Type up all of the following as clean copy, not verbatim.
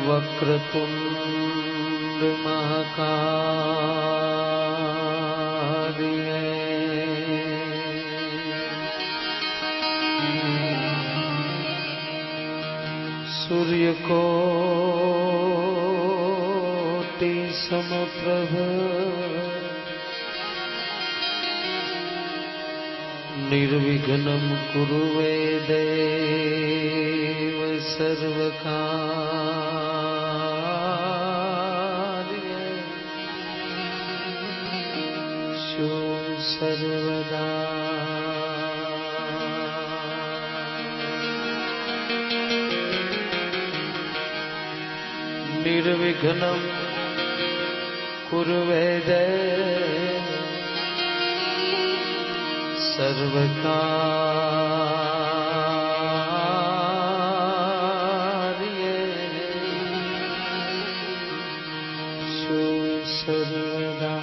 वक्रतुंड महाकाय सूर्यकोटि समप्रभ निर्विघ्नं कुरु मे देव सर्वकार्येषु सर्वदा। निर्विघ्नं कुरु मे देव सर्वकार्येषु सर्वदा।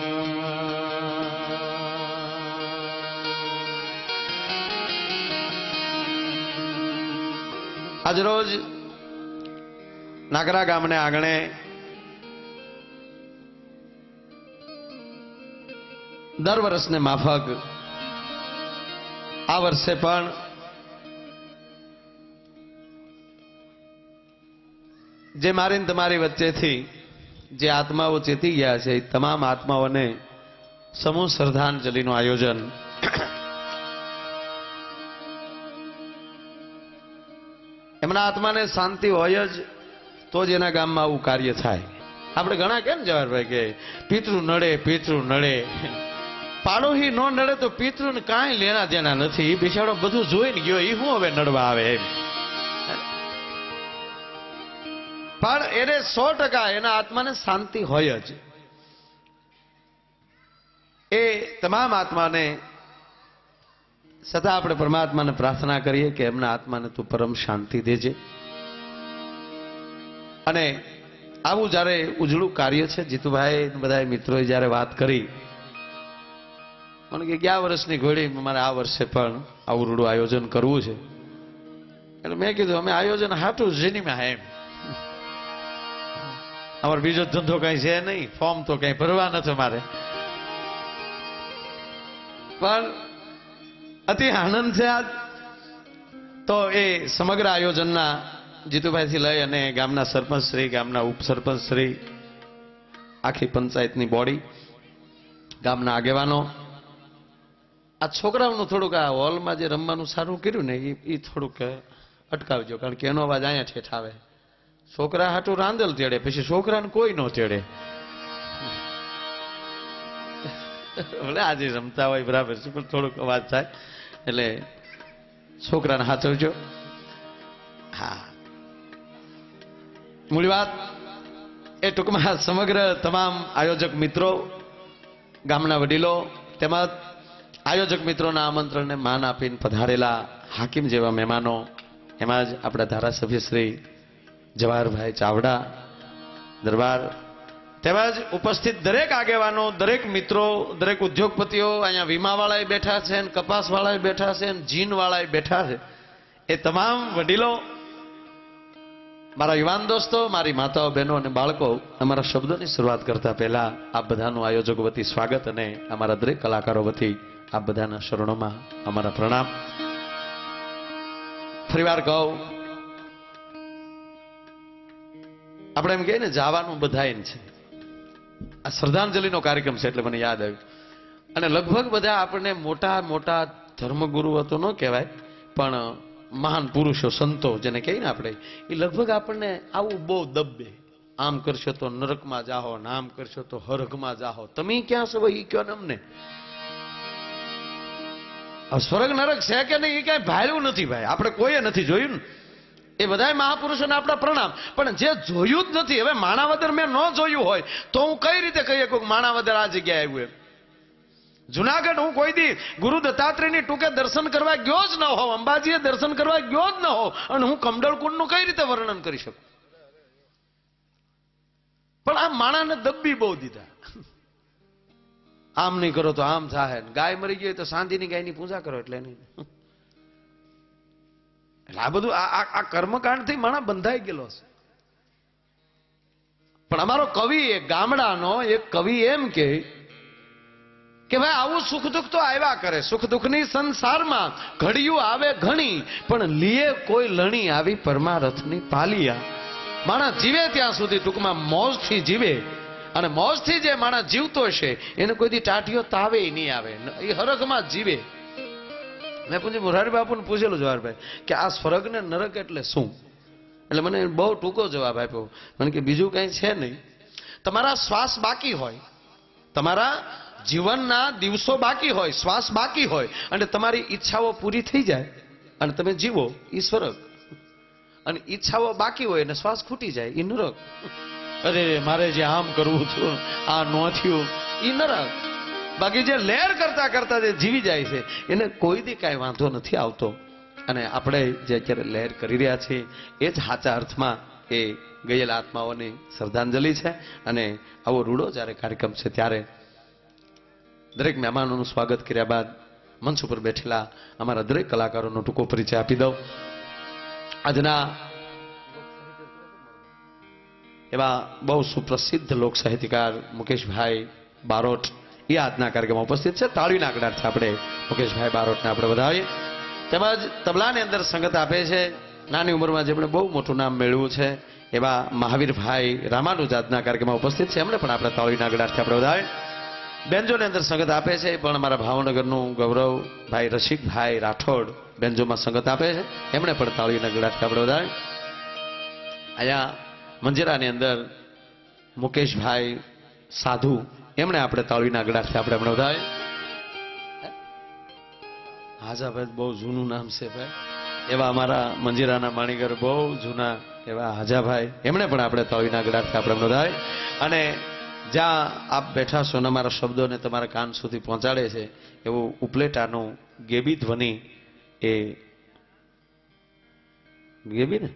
આજ રોજ નાગરા ગામને આંગણે દર વર્ષને માફક આ વર્ષે પણ જે મારી ને તમારી વચ્ચેથી જે આત્માઓ ચેતી ગયા છે એ તમામ આત્માઓને સમૂહ શ્રદ્ધાંજલિનું આયોજન એમના આત્માને શાંતિ હોય જ તો જ એના ગામમાં આવું કાર્ય થાય. આપણે ઘણા કેમ જવાહરભાઈ કે પિતૃ નડે પાડોશી નો નડે તો પિતૃને કાંઈ લેના દેના નથી. બિચારો બધું જોઈને ગયો, એ શું હવે નડવા આવે એમ. પણ એને 100% એના આત્માને શાંતિ હોય જ. એ તમામ આત્માને છતાં આપણે પરમાત્માને પ્રાર્થના કરીએ કે એમના આત્માને તું પરમ શાંતિ દેજે. અને આવું જયારે ઉજળું કાર્ય છે, જીતુભાઈ બધા મિત્રોએ જયારે વાત કરી મને કે ગયા વર્ષની ઘોડી મારે આ વર્ષે પણ આવું રૂડું આયોજન કરવું છે, એટલે મેં કીધું અમે આયોજન હાટું જેનીમાં એમ. અમારો બીજો ધંધો કઈ છે નહીં, ફોર્મ તો કઈ ભરવા નથી મારે. પણ અતિ આનંદ છે આજ તો એ સમગ્ર આયોજનના જીતુભાઈ થી લઈ અને ગામના સરપંચ શ્રી, ગામના ઉપસરપંચ શ્રી, આખી પંચાયતની બોડી, ગામના આગેવાનો, આ છોકરાઓનું થોડુંક આ હોલમાં જે રમવાનું સારું કર્યું ને એ થોડુંક અટકાવજો, કારણ કે એનો અવાજ અહીંયા ઠેઠ આવે. છોકરા હાટું રાંદલ તેડે, પછી છોકરાને કોઈ ન તેડે. ભલે આજે રમતા હોય બરાબર છે, પણ થોડુંક અવાજ થાય એટલે છોકરાને હાચવજો. હા, મૂળ વાત એ ટૂંકમાં સમગ્ર તમામ આયોજક મિત્રો, ગામના વડીલો તેમજ આયોજક મિત્રોના આમંત્રણને માન આપીને પધારેલા હાકીમ જેવા મહેમાનો, એમાં જ આપણા ધારાસભ્ય શ્રી જવાહરભાઈ ચાવડા દરબાર, તેમજ ઉપસ્થિત દરેક આગેવાનો, દરેક મિત્રો, દરેક ઉદ્યોગપતિઓ, અહીંયા વીમાવાળાએ બેઠા છે, કપાસવાળાએ બેઠા છે, જીનવાળાએ બેઠા છે, એ તમામ વડીલો, મારા યુવાન દોસ્તો, મારી માતાઓ, બહેનો અને બાળકો, અમારા શબ્દોની શરૂઆત કરતા પહેલા આપ બધાનું આયોજકો વતી સ્વાગત અને અમારા દરેક કલાકારો વતી આપ બધાના શરણોમાં અમારા પ્રણામ. ફરીવાર કહું, આપણે એમ કહીએ ને જવાનું બધાય છે. આ શ્રદ્ધાંજલિનો કાર્યક્રમ છે એટલે મને યાદ આવ્યું. અને લગભગ બધા આપણને મોટા મોટા ધર્મગુરુઓ તો ન કહેવાય, પણ મહાન પુરુષો, સંતો જેને કહીએ ને આપણે, એ લગભગ આપણને આવું બહુ દબ્બે, આમ કરશો તો નરકમાં જાહો, આમ કરશો તો હરગમાં જાહો. તમે ક્યાં છો એ કયો ને અમને. સ્વર્ગ નરક છે કે નહીં એ કઈ ભાડ્યું નથી ભાઈ, આપણે કોઈએ નથી જોયું ને. એ બધા મહાપુરુષોને આપણા પ્રણામ. પણ જે જોયું જ નથી, હવે માણાવદર મેં ન જોયું હોય તો હું કઈ રીતે કહીએ કે માણાવદર આ જગ્યાએ આવ્યું એમ. જુનાગઢ હું કોઈ દી ગુરુ દત્તાત્રેયની ટૂંકે દર્શન કરવા ગયો જ ન હોઉં, અંબાજીએ દર્શન કરવા ગયો જ ન હોઉં, અને હું કમડળ કુંડનું કઈ રીતે વર્ણન કરી શકું. પણ આ માણાને દબ્બી બહુ દીધા. આમ નહીં કરો તો આમ થાય, ગાય મરી ગઈ તો સાંધીની ગાયની પૂજા કરો એટલે નહીં. એટલે આ બધું આ કર્મકાંડ થી માણા બંધાઈ ગયેલો છે. પણ અમારો કવિ એક ગામડાનો એક કવિ એમ કે ભાઈ આવું સુખ દુઃખ તો આવ્યા કરે, સુખ દુઃખની સંસારમાં ઘડિયું આવે ઘણી, પણ લીએ કોઈ લણી આવી પરમારથની પાલિયા. માણસ જીવે ત્યાં સુધી ટૂંકમાં મોજથી જીવે, અને મોજથી જે માણસ જીવતો હશે એને કોઈ દી ટાટીઓ તાવે નહીં આવે, એ હરખમાં જ જીવે. મેં પૂછ્યું મોરારી બાપુને પૂછેલું જવાહરભાઈ કે આ સ્વર્ગ ને નરક એટલે શું? એટલે મને બહુ ટૂંકો જવાબ આપ્યો. મને કે બીજું કઈ છે નહીં, તમારા શ્વાસ બાકી હોય, તમારા જીવનના દિવસો બાકી હોય, શ્વાસ બાકી હોય, અને તમારી ઈચ્છાઓ પૂરી થઈ જાય અને તમે જીવો, એ સ્વર્ગ. અને ઈચ્છાઓ બાકી હોય અને શ્વાસ ખૂટી જાય, એ નરક. અરે મારે જે આમ કરવું હતું આ ન થયું, એ નરક. બાકી જે લહેર કરતા કરતા જે જીવી જાય છે એને કોઈ દી કાંઈ વાંધો નથી આવતો. અને આપણે જે અત્યારે લહેર કરી રહ્યા છીએ એ જ સાચા અર્થમાં એ ગયેલા આત્માઓની શ્રદ્ધાંજલિ છે. અને આવો રૂડો જ્યારે કાર્યક્રમ છે ત્યારે દરેક મહેમાનોનું સ્વાગત કર્યા બાદ મંચ ઉપર બેઠેલા અમારા દરેક કલાકારોનો ટૂંકો પરિચય આપી દઉં. આજના એવા બહુ સુપ્રસિદ્ધ લોક સાહિત્યકાર મુકેશભાઈ બારોટ એ આજના કાર્યક્રમમાં ઉપસ્થિત છે. તાળીના ગડારથી આપણે મુકેશભાઈ બારોટને આપણે વધાવીએ. તેમજ તબલાની અંદર સંગત આપે છે નાની ઉંમરમાં જેમણે બહુ મોટું નામ મેળવ્યું છે એવા મહાવીરભાઈ રામાનુજ આજના કાર્યક્રમમાં ઉપસ્થિત છે, એમને પણ આપણે તાળીના ગડારથી આપણે વધાવીએ. બેન્જોની અંદર સંગત આપે છે પણ અમારા ભાવનગરનું ગૌરવભાઈ રસિકભાઈ રાઠોડ બેન્જોમાં સંગત આપે છે, એમણે પણ તાળીના ગડારથી આપણે વધાવીએ. અહીંયા મંજીરાની અંદર મુકેશભાઈ સાધુ, એમણે આપણે તાળીના ગડારથી આપણે એમણે વધાવીએ. હાજાભાઈ બહુ જૂનું નામ છે ભાઈ, એવા અમારા મંજીરાના માણીગર બહુ જૂના એવા હાજાભાઈ, એમણે પણ આપણે તાળીના ગડારથી આપણે વધાવીએ. અને જ્યાં આપ બેઠા છો ને અમારા શબ્દોને તમારા કાન સુધી પહોંચાડે છે એવું ઉપલેટાનું ગેબી ધ્વનિ, એ ગેબી ને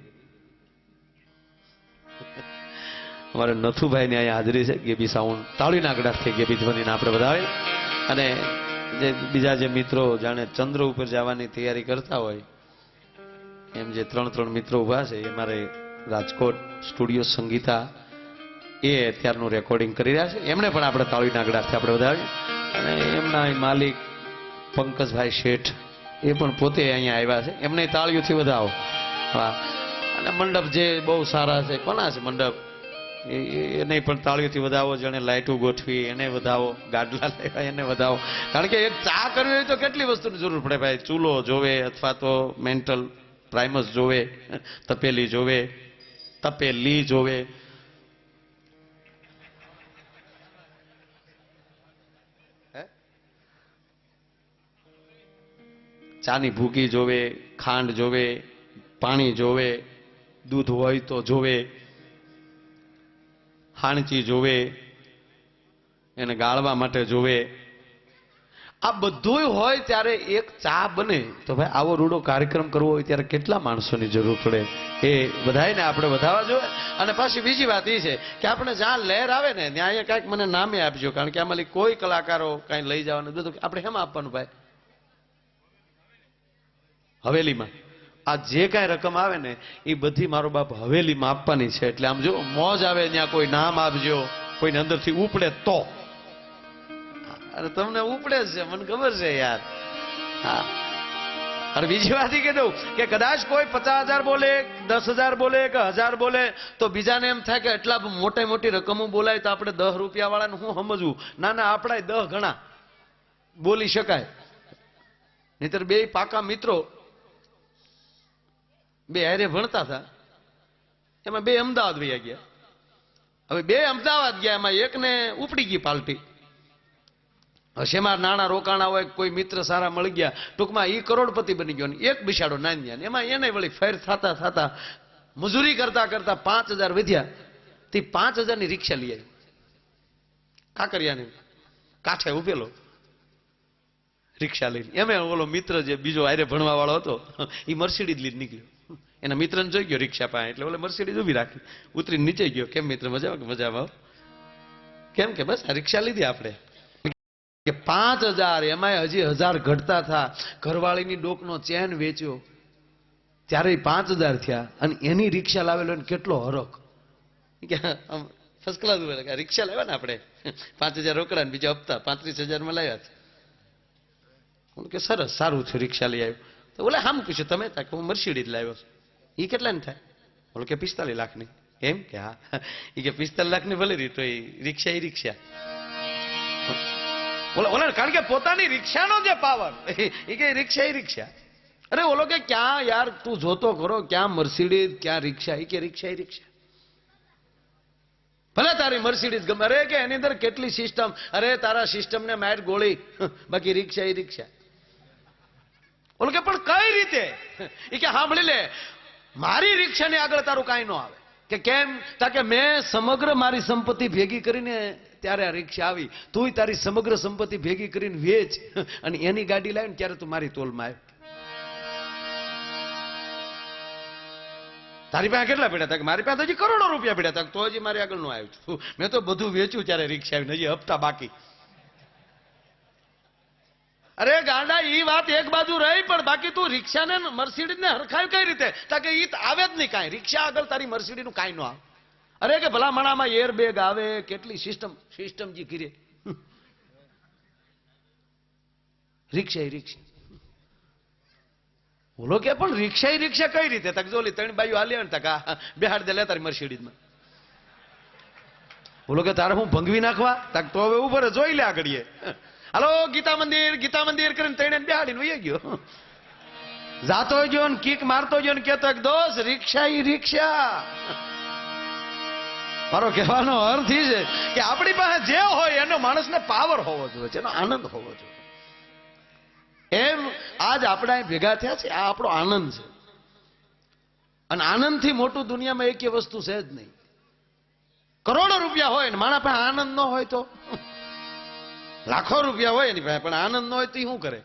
અમારે નથુભાઈની અહીંયા હાજરી છે, ગેબી સાઉન્ડ, તાળીના ગડારથી ગેબી ધ્વનિને આપણે વધાવીએ. અને જે બીજા જે મિત્રો જાણે ચંદ્ર ઉપર જવાની તૈયારી કરતા હોય એમ જે ત્રણ મિત્રો ઉભા છે, એ મારે રાજકોટ સ્ટુડિયો સંગીતા એ અત્યારનું રેકોર્ડિંગ કરી રહ્યા છે, એમણે પણ આપણે તાળીના ગડારથી આપણે વધાવીએ. અને એમના માલિક પંકજભાઈ શેઠ એ પણ પોતે અહીંયા આવ્યા છે, એમને તાળીઓથી વધાવો. હા, અને મંડપ જે બહુ સારા છે, કોના છે મંડપ, એને પણ તાળીઓથી વધાવો. જેને લાઇટો ગોઠવી એને વધાવો, ગાડલા લેવા એને વધાવો. કારણ કે એક ચા કરવી હોય તો કેટલી વસ્તુની જરૂર પડે ભાઈ, ચૂલો જોવે અથવા તો મેન્ટલ પ્રાઇમસ જોવે, તપેલી જોવે, તપેલી જોવે, ચાની ભૂકી જોવે, ખાંડ જોવે, પાણી જોવે, દૂધ હોય તો જોવે, હાણચી જોવે, એને ગાળવા માટે જોવે. આ બધું હોય ત્યારે એક ચા બને તો ભાઈ આવો રૂડો કાર્યક્રમ કરવો હોય ત્યારે કેટલા માણસોની જરૂર પડે, એ બધાને આપણે વધારવા જોઈએ. અને પાછી બીજી વાત એ છે કે આપણે જ્યાં લહેર આવે ને ત્યાં અહીંયા કાંઈક મને નામે આપજો, કારણ કે આમાં કોઈ કલાકારો કાંઈ લઈ જવાનું બધું આપણે હેમાં આપવાનું ભાઈ? હવેલીમાં. આ જે કાંઈ રકમ આવે ને એ બધી મારો બાપ હવેલીમાં આપવાની છે. એટલે આમ જો મોજ આવે ત્યાં કોઈ નામ આપજો, કોઈને અંદરથી ઉપડે તો. અને તમને ઉપડે જ છે, મને ખબર છે યાર. હા, અને બીજી વાત એ કહી દઉં કે કદાચ કોઈ 50,000 બોલે, 10,000 બોલે કે 1000 બોલે તો બીજાને એમ થાય કે એટલા મોટી રકમો બોલાય તો આપણે 10 રૂપિયા વાળાને હું સમજવું. ના ના, આપણા 10 ગણા બોલી શકાય. નહીતર બે પાકા મિત્રો બે હારે ભણતા હતા, એમાં બે અમદાવાદ વયા ગયા. હવે બે અમદાવાદ ગયા, એમાં એકને ઉપડી ગઈ પાલટી. શેમાં નાણાં રોકાણા હોય, કોઈ મિત્ર સારા મળી ગયા, ટૂંકમાં એ કરોડપતિ બની ગયો, એક બિસાડો નાન્યા. એમાં એને વળી ફેર થતા થતા મજૂરી કરતા કરતા 5,000 વધ્યા. તે 5,000ની રિક્ષા લઈ આવી, કાંકરિયાની કાંઠે ઉભેલો રિક્ષા લઈને. એમે ઓલો મિત્ર જે બીજો આરે ભણવા વાળો હતો એ મર્સિડીઝ લઈને નીકળ્યો. એના મિત્રને જોઈ ગયો રિક્ષા પાસે, એટલે ઓલે મર્સિડીઝ ઊભી રાખી, ઉતરીને નીચે ગયો. કેમ મિત્ર, મજામાં? કેમ કે બસ આ રિક્ષા લીધી આપણે કે 5,000, એમાંય હજી 1,000 ઘટતા થા. ઘરવાળીની ડોકનો ચેન વેચ્યો ત્યારે 5,000 થયા, અને એની રિક્ષા લાવેલો ને કેટલો હરખ. કે ફર્સ્ટ ક્લાસ રિક્ષા લાવ્યા ને આપણે, 5,000 રોકડા ને બીજા હપ્તા 35,000 લાવ્યા છે. કે સરસ, સારું છે, રિક્ષા લઈ આવ્યો. તો ઓલે હામ પૂછ્યું, તમે? કે હું મર્સિડીઝ લાવ્યો છું. એ કેટલા ને થાય? બોલો કે 45 લાખની. એમ કે હા. એ કે 45 લાખની ભલે રીત હોય, રિક્ષા એ રિક્ષા. ઓલા કારણ કે પોતાની રિક્ષાનો જે પાવર, એ કે રિક્ષા એ રિક્ષા. અરે ઓલો કે ક્યાં યાર તું જોતો ખરો, ક્યાં મર્સિડીઝ ક્યાં રિક્ષા? એ કે રિક્ષા એ રિક્ષા. ભલે તારી મર્સિડીઝ ગમે, અરે કે એની અંદર કેટલી સિસ્ટમ, અરે તારા સિસ્ટમ ને માર ગોળી, બાકી રિક્ષા એ રિક્ષા. ઓલો કે પણ કઈ રીતે? એ કે સાંભળી લે, મારી રિક્ષાની આગળ તારું કાંઈ ન આવે. કે કેમ? તાકે મેં સમગ્ર મારી સંપત્તિ ભેગી કરીને ત્યારે આ રિક્ષા આવી. તું તારી સમગ્ર સંપત્તિ ભેગી કરીને વેચ અને એની ગાડી લાવીને ત્યારે તું મારી તોલમાં આવ્યો. તારી પાસે કેટલા પડ્યા હતા? મારી પાસે હજી કરોડો રૂપિયા પડ્યા હતા, તો હજી મારી આગળ નો આવ્યું. મેં તો બધું વેચ્યું ત્યારે રિક્ષા આવીને, હજી હપ્તા બાકી. અરે ગાંડા, ઈ વાત એક બાજુ રહી, પણ બાકી તું રિક્ષાને મર્સિડીઝ ને હરખાય કઈ રીતે? તાકે ઈ આવે જ નહીં કાંઈ. રિક્ષા આગળ તારી મર્સિડીઝ નું કાંઈ ન આવે. અરે કે ભલા માણામાં એર બેગ આવે, કેટલી સિસ્ટમ જી કરીએ. રિક્ષા એ રિક્ષા. બોલો કે પણ રિક્ષા એ રિક્ષા કઈ રીતે? તક જોલી 3 બાઈઓ હાલ્યા ને, તક બેહાડ દે લે તારી મર્સિડીઝમાં. બોલો કે તારે હું ભંગવી નાખવા? તક તો હવે ઉભો રે, જોઈ લે આગળીએ. હાલો ગીતા મંદિર કરીને 3 બેહાડીને વહી ગયો. જાતો ગયો ને કીક મારતો ગયો ને કેતો દોસ્ત રિક્ષા ઈ રિક્ષા. મારો કહેવાનો અર્થ એ છે કે આપણી પાસે જે હોય એનો માણસને પાવર હોવો જોઈએ, એનો આનંદ હોવો જોઈએ. એમ આજ આપણે ભેગા થયા છે, આ આપણો આનંદ છે. અને આનંદથી મોટું દુનિયામાં એક વસ્તુ છે જ નહીં. કરોડો રૂપિયા હોય ને માણા પાસે આનંદ ન હોય તો, લાખો રૂપિયા હોય એની પાસે પણ આનંદ ન હોય તો શું કરે?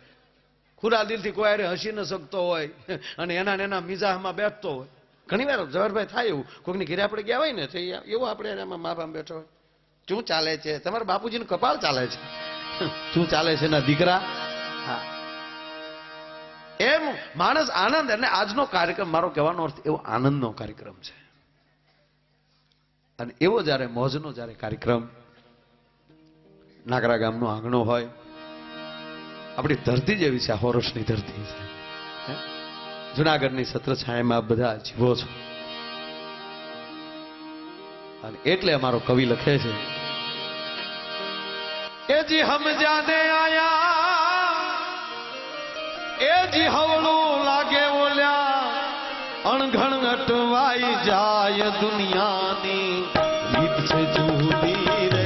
ખુલ્લા દિલથી કોઈ હારે હસી ન શકતો હોય અને એના મિજાહમાં બેઠતો હોય. ઘણી વાર જવાહરભાઈ થાય એવું, કોઈકની ઘરે આપણે ગયા હોય ને તો એવું આપણે એમાં મા બાપ બેઠો હોય, શું ચાલે છે? તમારા બાપુજીનું કપાળ ચાલે છે, શું ચાલે છે એના દીકરા? હા, એમ માણસ આનંદ. અને આજનો કાર્યક્રમ, મારો કહેવાનો અર્થ એવો આનંદનો કાર્યક્રમ છે. અને એવો જયારે મોજનો જયારે કાર્યક્રમ નાગરા ગામનો આંગણો હોય, આપણી ધરતી જેવી છે, હોરસની ધરતી છે. જુનાગઢની સત્ર છાયામાં બધા જીવો છો. અને એટલે અમારો કવિ લખે છે, એ જી હમ જાને આયા, એ જી હવળું લાગે ઓલ્યા, અણઘણ અટવાઈ જાય દુનિયાની રીત છે જુદી રે,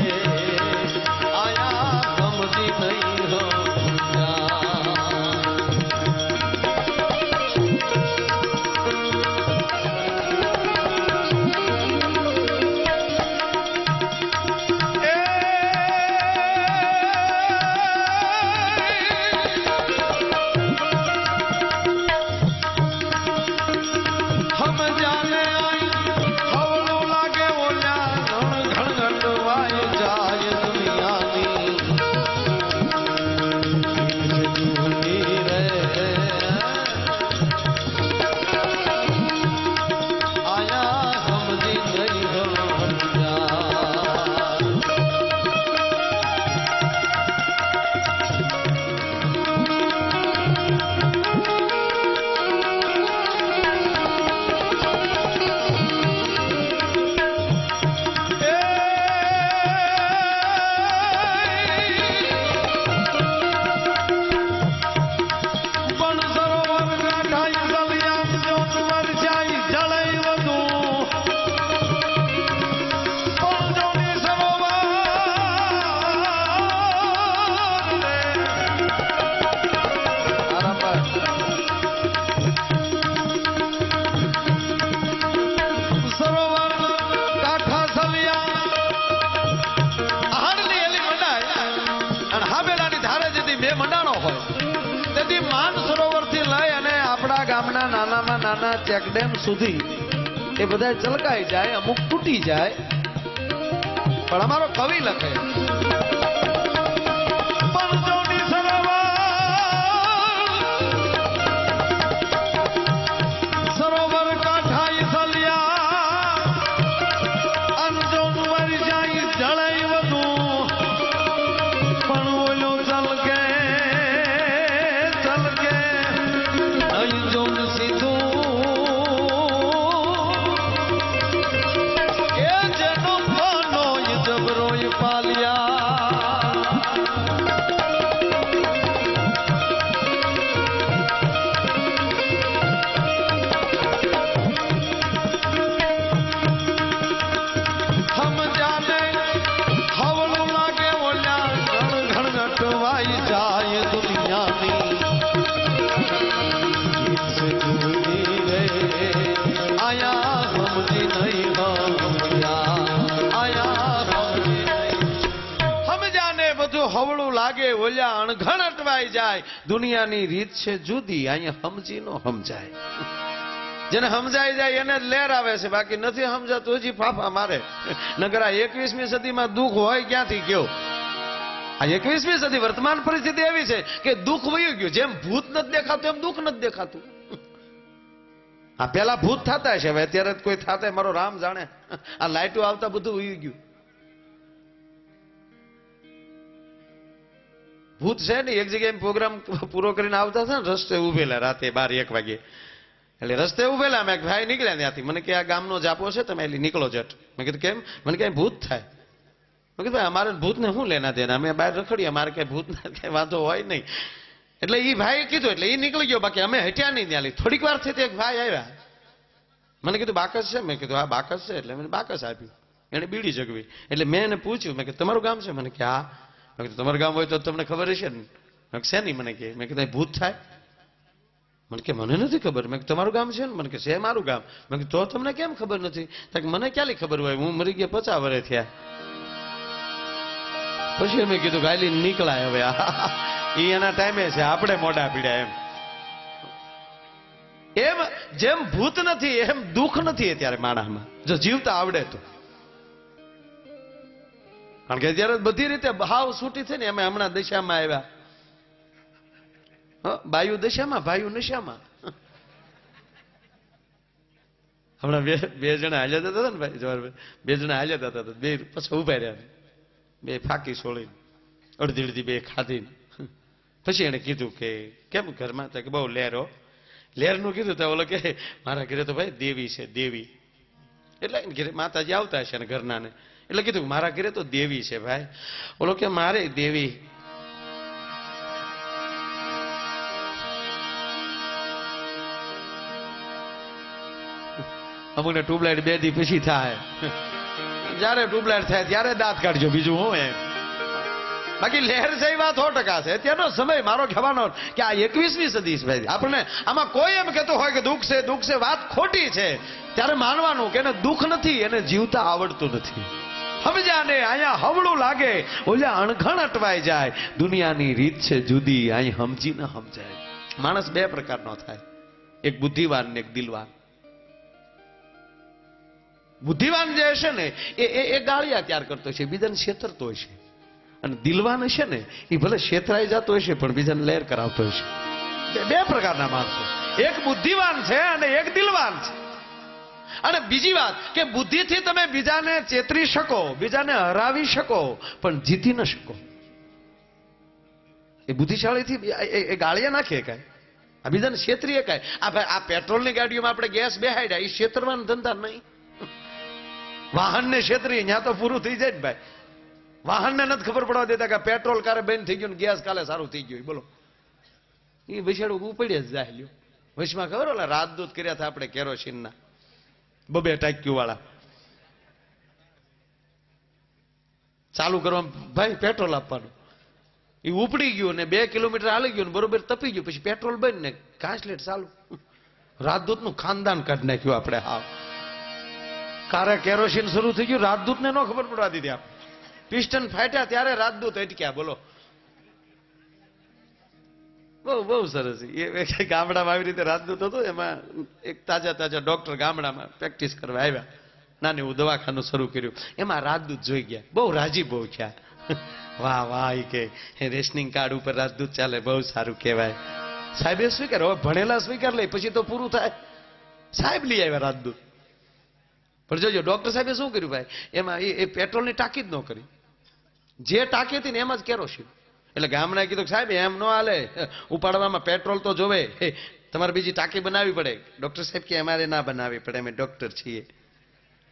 આયા સમજી નહીં હો. हम जाने आई हवलू ગામના નાનામાં નાના ચેકડેમ સુધી એ બધા ચલકાઈ જાય, અમુક તૂટી જાય, પણ અમારો કવિ લખે પંચોની સરોવર કાંઠાઈ સલિયા અંજોન વરી જાય જળાઈ વધુ પણ ઓલો ચલકે અંજોન સીધું એ જેનો ફાનો જબરોય પાલિયા હમ જાને હવળું લાગે ઓલ્યા ઘણ ઘણ નટવાઈ જાય દુનિયાની આયા સમજી નહીં સમજાને બધું હવળું લાગે ઓલ્યા અણઘણ અટવાઈ જાય દુનિયાની રીત છે જુદી અહીંયા સમજી નો સમજાય જેને સમજાઈ જાય એને જ લેર આવે છે બાકી નથી સમજાતું હજી ફાફા મારે નગર આ 21મી સદીમાં દુઃખ હોય ક્યાંથી ગયો આ 21મી સદી વર્તમાન પરિસ્થિતિ એવી છે કે દુઃખ વયું ગયું જેમ ભૂત નથી દેખાતું એમ દુઃખ નથી દેખાતું આ પેલા ભૂત થતા છે હવે અત્યારે કોઈ થતા મારો રામ જાણે આ લાઈટો આવતા બધું વયું ગયું ભૂત છે ને એક જગ્યાએ પ્રોગ્રામ પૂરો કરીને આવતા હતા ને રસ્તે ઉભેલા રાતે 12-1 વાગે એટલે રસ્તે ઉભેલા મેં ભાઈ નીકળ્યા ત્યાંથી મને કે આ ગામનો જાપો છે તમે એટલે નીકળો જટ મેં કીધું કેમ મને ક્યાંય ભૂત થાય મેં કીધું ભાઈ અમારે ભૂતને શું લેના દેના અમે બહાર રખડીએ અમારે કઈ ભૂત કઈ વાંધો હોય નહીં એટલે એ ભાઈ કીધું એટલે એ નીકળી ગયો બાકી અમે હટ્યા નહીં ત્યાં થોડીક વાર થી એક ભાઈ આવ્યા મને કીધું બાકસ છે મેં કીધું હા બાકસ છે એટલે મને બાકસ આપ્યું એને બીડી જગવી એટલે મેં એને પૂછ્યું મેં કીધું તમારું ગામ છે મને કે હા મેં કીધું તમારું ગામ હોય તો તમને ખબર હશે ને મેં છે નહીં મને કે મેં કીધું ભૂત થાય મને કે મને નથી ખબર મેં તમારું ગામ છે ને મને કે છે મારું ગામ મેં કીધું તો તમને કેમ ખબર નથી મને ક્યાંથી ખબર હોય હું મરી ગયા 50 વર્ષ થયા પછી મેં કીધું ગાયલી નીકળાય હવે એ એના ટાઈમે છે આપણે મોઢા પીડ્યા એમ જેમ ભૂત નથી એમ દુઃખ નથી અત્યારે માણસમાં જો જીવતા આવડે તો કારણ કે અત્યારે બધી રીતે ભાવ છૂટી થઈ ને અમે હમણાં દશામાં આવ્યા બાયુ દશામાં ભાયુ નશામાં હમણાં બે જણા હાલ્યા જતા હતા ને ભાઈ જવાહરભાઈ 2 જણા હાલ્યા જતા હતા 2 પછી ઉભા રહ્યા 2 ફાકી છોડીને અડધી બે ખાધી પછી એને કીધું કે કેમ ઘરમાં કે બહુ લેરનું કીધું તો ઓલો કે મારા ઘરે તો ભાઈ દેવી છે દેવી એટલે ઘરે માતાજી આવતા હશે ને ઘરના ને એટલે કીધું મારા ઘરે તો દેવી છે ભાઈ ઓલો કે મારે દેવી અમુકને ટ્યુબલાઇટ 2 દી પછી થાય જયારે ટ્યુબલાઇટ થાય ત્યારે દાંત કાઢજો બીજું હું એમ બાકી લહેર છે વાત 100% છે અત્યારનો સમય મારો કહેવાનો કે આ 21મી સદી છે ભાઈ આપણને આમાં કોઈ એમ કહેતો હોય કે દુઃખ છે વાત ખોટી છે ત્યારે માનવાનું કે એને દુઃખ નથી એને જીવતા આવડતું નથી સમજાને અહીંયા હવળું લાગે ઓલા અણઘણ અટવાઈ જાય દુનિયાની રીત છે જુદી અહીં સમજી ન સમજાય માણસ 2 પ્રકારનો થાય એક બુદ્ધિવાન ને એક દિલવાન બુદ્ધિવાન જે હશે ને એ ગાળિયા ત્યાર કરતો છે બીજાને છેતરતો હશે અને દિલવાન હશે ને એ ભલે છેતરાઈ જતો હશે પણ બીજાને લહેર કરાવતો હશે 2 પ્રકારના માણસો એક બુદ્ધિવાન છે અને એક દિલવાન છે અને બીજી વાત કે બુદ્ધિથી તમે બીજાને ચેતરી શકો બીજાને હરાવી શકો પણ જીતી ન શકો એ બુદ્ધિશાળીથી એ ગાળિયા નાખે કાંઈ આ બીજાને છેતરીએ કાંઈ આ ભાઈ આ પેટ્રોલની ગાડીઓમાં આપણે ગેસ બેહાડ્યા એ છેતરવાના ધંધા નહીં વાહનને છેતરી ત્યાં તો પૂરું થઈ જાય ને ભાઈ વાહનને નથી ખબર પડવા દેતા કે પેટ્રોલ કારે બંધ થઈ ગયું ગેસ કાલે સારું થઈ ગયું બોલો એ બિચારું ઉપડે જ જાય લ્યો વચમાં ખબર ઓલા રાજદૂત કર્યા હતા આપણે કેરોસીનના 2 ટાંક્યુ વાળા ચાલુ કરવા ભાઈ પેટ્રોલ આપવાનું એ ઉપડી ગયું ને 2 કિલોમીટર હાલી ગયું બરોબર તપી ગયું પછી પેટ્રોલ બંધ ને કાંસલેટ ચાલુ રાજદૂત નું ખાનદાન કાઢી નાખ્યું આપણે હા કારે કેરોસીન શરૂ થઈ ગયું રાજદૂત ને ન ખબર પડવા દીધી આપણે પિસ્ટન ફાટ્યા ત્યારે રાજદૂત અટક્યા બોલો બહુ બહુ સરસ. એ ગામડામાં આવી રીતે રાજદૂત હતો, એમાં એક તાજા તાજા ડોક્ટર ગામડામાં પ્રેક્ટિસ કરવા આવ્યા. નાની એવું દવાખાનું શરૂ કર્યું, એમાં રાજદૂત જોઈ ગયા, બહુ રાજી બહુ થયા. વાહ વાહ, એ કે રેશનિંગ કાર્ડ ઉપર રાજદૂત ચાલે, બહુ સારું કહેવાય. સાહેબે સ્વીકાર, હવે ભણેલા સ્વીકાર લે પછી તો પૂરું થાય. સાહેબ લઈ આવ્યા રાજદૂત. પણ જોજો ડોક્ટર સાહેબે શું કર્યું ભાઈ, એમાં એ પેટ્રોલની ટાંકી જ ન કરી, જે ટાંકી હતી ને એમાં જ કેરોસીન. એટલે ગામના કીધું સાહેબ એમ ન હાલે, ઉપાડવામાં પેટ્રોલ તો જોવે, તમારે બીજી ટાંકી બનાવવી પડે. ડોક્ટર સાહેબ કે અમારે ના બનાવવી પડે, અમે ડોક્ટર છીએ.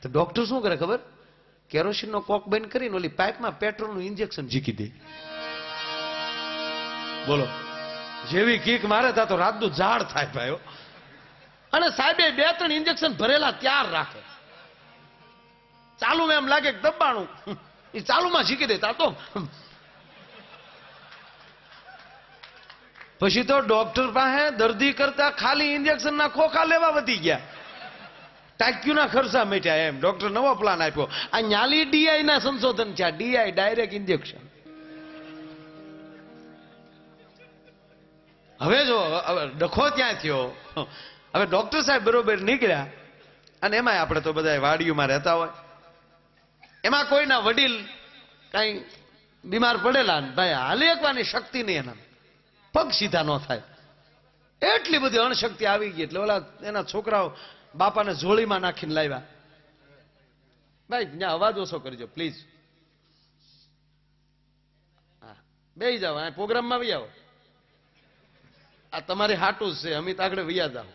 તો ડોક્ટર શું કરે ખબર, કેરોસીનનો કોક બંધ કરીને ઓલી પાઇપમાં પેટ્રોલનું ઇન્જેક્શન ઝીકી દે. બોલો, જેવી કીક મારે તા તો રાજદૂત ઝાડ થાય ભાઈઓ. અને સાહેબે 2-3 ઇન્જેક્શન ભરેલા તૈયાર રાખે. ચાલુ એમ લાગે કે દબાણું, એ ચાલુમાં ઝીકી દે. તો પછી તો ડોક્ટર પાસે દર્દી કરતા ખાલી ઇન્જેક્શન ના ખોખા લેવા વધી ગયા, ટાંકીના ખર્ચા મેટ્યા. એમ ડોક્ટર નવો પ્લાન આપ્યો. આ ન્યાલી ડીઆઈ ના સંશોધન છે. DI direct injection. હવે જો ડખો ત્યાં થયો. હવે ડોક્ટર સાહેબ બરોબર નીકળ્યા, અને એમાં આપણે તો બધા વાડીઓમાં રહેતા હોય, એમાં કોઈના વડીલ કઈ બીમાર પડેલા ને ભાઈ હાલી એકવાની શક્તિ નહીં, એના પગ સીધા ન થાય, એટલી બધી અણશક્તિ આવી ગઈ. એટલે ઓલા એના છોકરાઓ બાપાને ઝોળીમાં નાખીને લાવ્યા. ભાઈ ત્યાં અવાજ ઓછો કરજો પ્લીઝ. હા, બેસી જાઓ, આ પ્રોગ્રામમાં આવી આવો. આ તમારી હાટું જ છે, અમિત આગળ વૈયા જાઓ.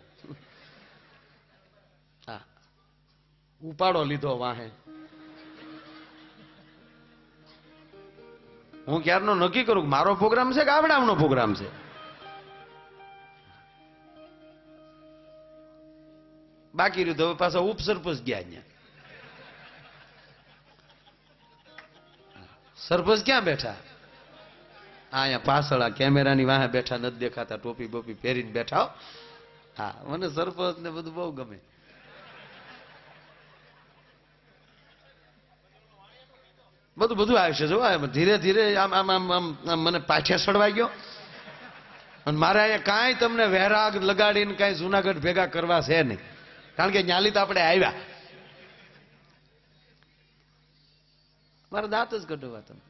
હા, ઉપાડો લીધો વાહે. હું ક્યારનો નક્કી કરું મારો પ્રોગ્રામ છે કે આવડાવનો પ્રોગ્રામ છે. બાકી રહ્યું તો હવે પાછા ઉપસરપંચ ગયા. અહીંયા સરપંચ ક્યાં બેઠા? અહીંયા પાછળ આ કેમેરાની વાહે બેઠા, નથી દેખાતા, ટોપી બોપી પહેરીને બેઠા. હા, મને સરપંચ ને બધું બહુ ગમે. બધું બધું આવશે. જો ધીરે ધીરે આમ આમ આમ આમ મને પાછા સડવાઈ ગયો. અને મારે અહીંયા કાંઈ તમને વહેરાગ લગાડીને કાંઈ જુનાગઢ ભેગા કરવા છે નહીં, કારણ કે ન્યાલી તો આપણે આવ્યા. મારા દાંત જ કઢવા તમે.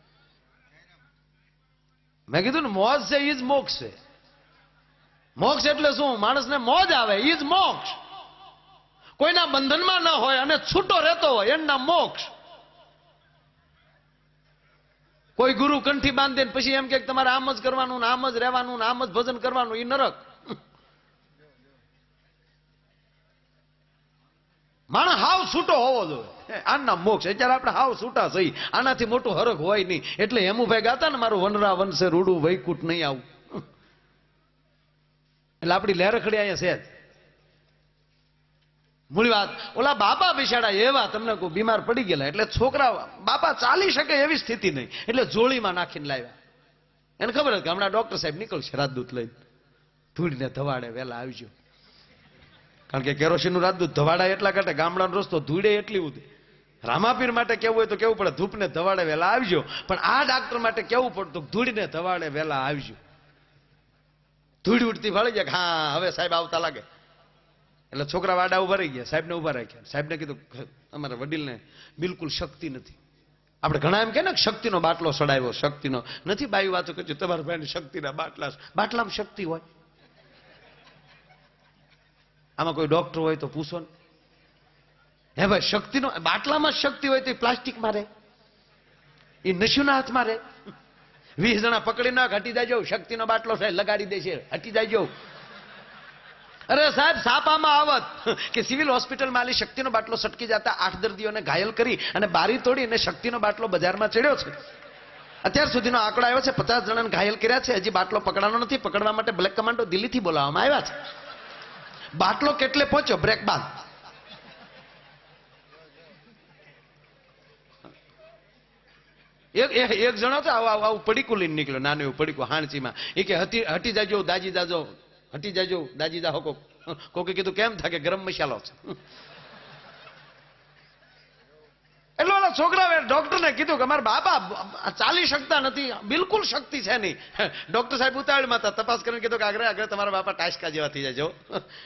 મેં કીધું ને મોજ છે ઈ જ મોક્ષ છે. મોક્ષ એટલે શું? માણસને મોજ આવે ઈ જ મોક્ષ. કોઈના બંધનમાં ન હોય અને છૂટો રહેતો હોય એનું નામ મોક્ષ. કોઈ ગુરુ કંઠી બાંધે પછી એમ કે તમારે આમ જ કરવાનું ને આમ જ રહેવાનું ને આમ જ ભજન કરવાનું, એ નરક. માણસ હાવ છૂટો હોવો જોઈએ, આના મોક્ષ. અત્યારે આપણે હાવ છૂટા થઈ, આનાથી મોટું હરખ હોય નહીં. એટલે હેમુભાઈ ગાતા ને મારું વનરા વનસે રૂડું વૈકુટ નહીં આવું. એટલે આપણી લહેરખડી અહીંયા છે જ. મૂળ વાત, ઓલા બાપા બિચારા એવા તમને કોઈ બીમાર પડી ગયેલા, એટલે છોકરા બાપા ચાલી શકે એવી સ્થિતિ નહીં, એટલે જોળીમાં નાખીને લાવ્યા. એને ખબર હતી કે હમણાં ડોક્ટર સાહેબ નીકળશે રાજદૂત લઈને, ધૂળને ધવાડે વહેલા આવજો. કારણ કે કેરોસીનનું રાજદૂત ધવાડા એટલા કાઢે, ગામડાનો રસ્તો ધૂળે એટલી ઉડે. રામાપીર માટે કેવું હોય તો કેવું પડે ધૂપને ધવાડે વહેલા આવજો, પણ આ ડાક્ટર માટે કેવું પડતું ધૂળીને ધવાડે વહેલા આવજો. ધૂળ ઉડતી ફળી જાય, હા હવે સાહેબ આવતા લાગે. એટલે છોકરા વાડા ઉભા રહી ગયા, સાહેબને ઉભા રાખ્યા. સાહેબને કીધું અમારા વડીલને બિલકુલ શક્તિ નથી. આપણે ઘણા એમ કે ને શક્તિનો બાટલો સડાવ્યો, શક્તિનો નથી. બાઈ વાતો કરજો તમારા ભાઈને શક્તિના બાટલામાં શક્તિ હોય. આમાં કોઈ ડોક્ટર હોય તો પૂછો ને. હે ભાઈ, શક્તિનો બાટલામાં શક્તિ હોય તો પ્લાસ્ટિકમાં રહે, એ નશુના હાથમાં રહે. 20 જણા પકડી નાખ, હટી જાય. શક્તિનો બાટલો સાહેબ લગાડી દે છે, હટી જાય. અરે સાહેબ, સાપામાં આવત કે સિવિલ હોસ્પિટલમાં આલી શક્તિનો બાટલો સટકી જતા 8 દર્દીઓને ઘાયલ કરી અને બારી તોડીને શક્તિનો બાટલો બજારમાં ચડ્યો છે. અત્યાર સુધીનો આંકડો આવ્યો છે 50 જણાને ઘાયલ કર્યા છે. હજી બાટલો પકડાનો નથી. પકડવા માટે બ્લેક કમાન્ડો દિલ્હીથી બોલાવવામાં આવ્યા છે. બાટલો કેટલે પહોંચ્યો? બ્રેક બાદ. એક જણો તો આવું પડીકું લઈને નીકળ્યો, નાનું એવું પડીકું હાણચીમાં. એ કે હટી જાજો દાજી જાજો, હટી જાજો દાજી જા. કોકે કીધું કેમ થાય? કે ગરમ મસાલો છે. એટલે ઓલા છોકરાએ ડોક્ટરને કીધું કે મારા બાપા ચાલી શકતા નથી, બિલકુલ શક્તિ છે નહીં. ડોક્ટર સાહેબ ઉતાવળમાં હતા, તપાસ કરીને કીધું કે આગળ આગળ તમારા બાપા ટાસકા જેવા થઈ જાય જો.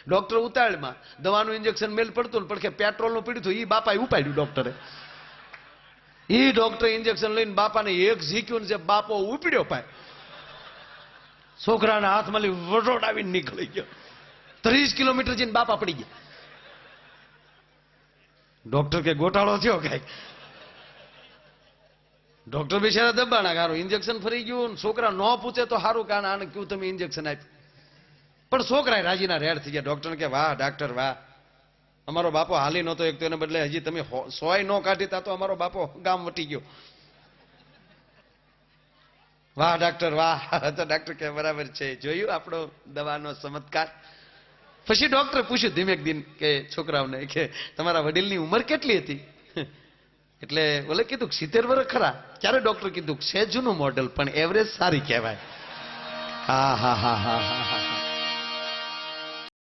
ડોક્ટર ઉતાવળમાં દવાનું ઇન્જેક્શન મેલ પડતું ને પડખે પેટ્રોલનું પીડ્યું હતું, એ બાપાએ ઉપાડ્યું ડોક્ટરે. એ ડોક્ટરે ઇન્જેક્શન લઈને બાપાને એક ઝીક્યું ને જે બાપો ઉપડ્યો પાય, છોકરાના હાથમાં વડોડાવીને નીકળી ગયો. 30 કિલોમીટર જઈને બાપા પડી ગયા. ડોક્ટર કે ગોટાળો થયો કઈક. ડોક્ટર બિચારા દબાણા હારું ઇન્જેક્શન ફરી ગયું. છોકરા ન પૂછે તો સારું કારણ આને કયું તમે ઇન્જેક્શન આપ્યું. પણ છોકરા રાજીના રેડ થઈ ગયા. ડોક્ટર કે વાહ ડાક્ટર વાહ, અમારો બાપો હાલી નહોતો એક તો એને બદલે હજી તમે 100 નો કાઢી તા તો અમારો બાપો ગામ વટી ગયો. વાહ ડાક્ટર વાહ. તો ડાક્ટર કે બરાબર છે, જોયું આપણો દવાનો ચમત્કાર. પછી ડોક્ટરે પૂછ્યું ધીમેક દિન કે છોકરાઓને કે તમારા વડીલની ઉંમર કેટલી હતી? એટલે ઓલે કીધું 70 વર્ષ ખરા. ત્યારે ડોક્ટર કીધું છે જૂનું મોડેલ પણ એવરેજ સારી કહેવાય. હા હા હા હા હા.